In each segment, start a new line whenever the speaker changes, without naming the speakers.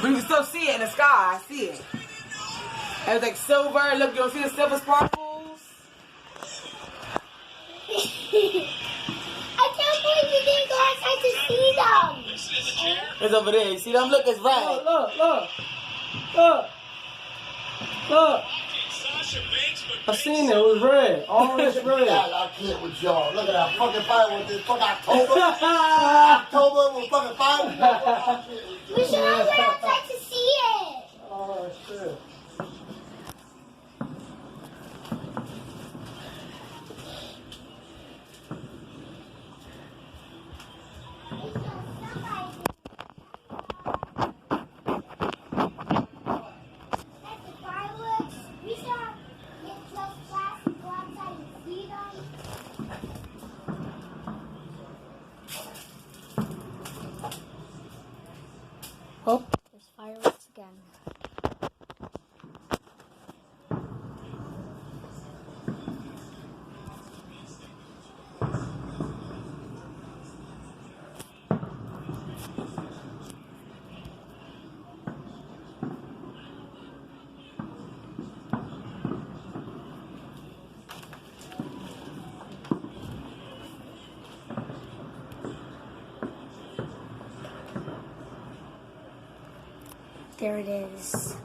But you can still see it in the sky. I see it. It was like silver. Look, you don't see the silver sparkles?
I can't believe you didn't go outside to see them.
It's over there. You see them? Look, it's red.
Look. I seen it. It was red. Orange red.
I can't with y'all. Look at that fucking fire with this fucking October. October with fucking fire.
We should have went outside to see it.
Oh, shit.
Oh, there's fireworks again. There it is.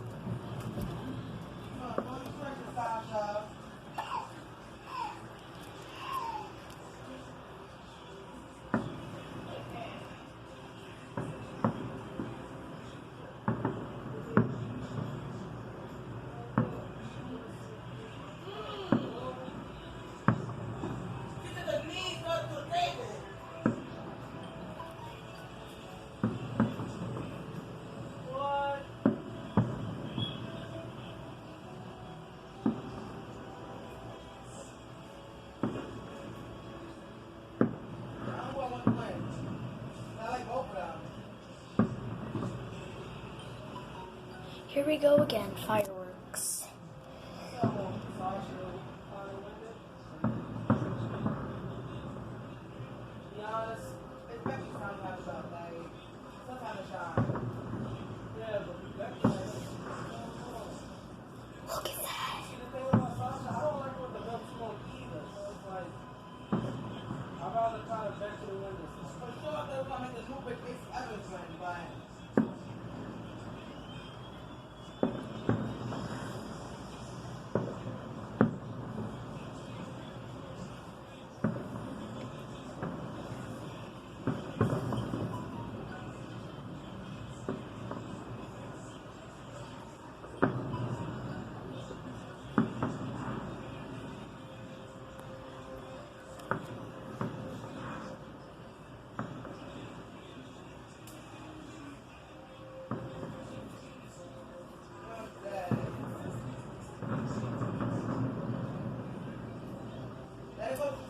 Here we go again, fireworks. Look at that.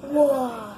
Whoa.